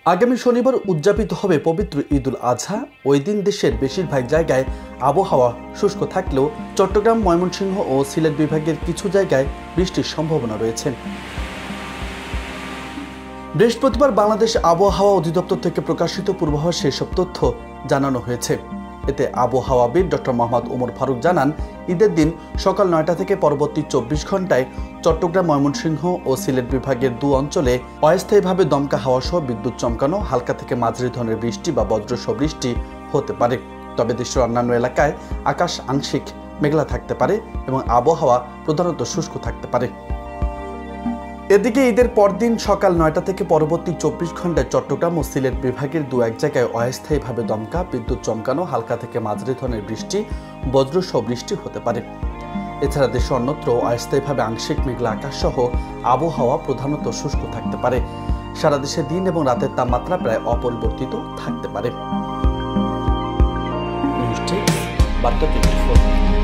আগামী শনিবার উদযাপিত হবে পবিত্র ঈদুল আজহা। ওই দিন দেশের বেশিরভাগ জায়গায় আবহাওয়া শুষ্ক থাকলেও চট্টগ্রাম, ময়মনসিংহ ও সিলেট বিভাগের কিছু জায়গায় বৃষ্টির সম্ভাবনা রয়েছে। বৃহস্পতিবার বাংলাদেশ আবহাওয়া অধিদপ্তর থেকে প্রকাশিত পূর্বাভাসে এসব তথ্য জানানো হয়েছে। এতে আবহাওয়াবিদ ডক্টর মোহাম্মদ ওমর ফারুক জানান, ঈদের দিন সকাল ৯টা থেকে পরবর্তী ২৪ ঘন্টায় চট্টগ্রাম, ময়মনসিংহ ও সিলেট বিভাগের ২ অঞ্চলে অস্থায়ীভাবে দমকা হাওয়া সহ বিদ্যুৎ চমকানো, হালকা থেকে মাঝারি ধরনের বৃষ্টি বা বজ্রসহ বৃষ্টি হতে পারে। তবে দেশের অন্যান্য এলাকায় আকাশ আংশিক মেঘলা থাকতে পারে এবং আবহাওয়া প্রধানত শুষ্ক থাকতে পারে। এদিকে ঈদের পরদিন সকাল ৯টা থেকে পরবর্তী ২৪ ঘন্টায় চট্টগ্রাম ও সিলেট বিভাগের ২-১ জায়গায় অস্থায়ীভাবে দমকা, বিদ্যুৎ চমকানো, হালকা থেকে মাঝারি ধরনের বৃষ্টি, বজ্রসহ বৃষ্টি হতে পারে। এছাড়া দেশে অন্যত্র অস্থায়ীভাবে আংশিক মেঘলা আকাশ সহ আবহাওয়া প্রধানত শুষ্ক থাকতে পারে। সারা দেশে দিন এবং রাতের তাপমাত্রা প্রায় অপরিবর্তিত থাকতে পারে। নিউজ ডেস্ক, বার্তা 24।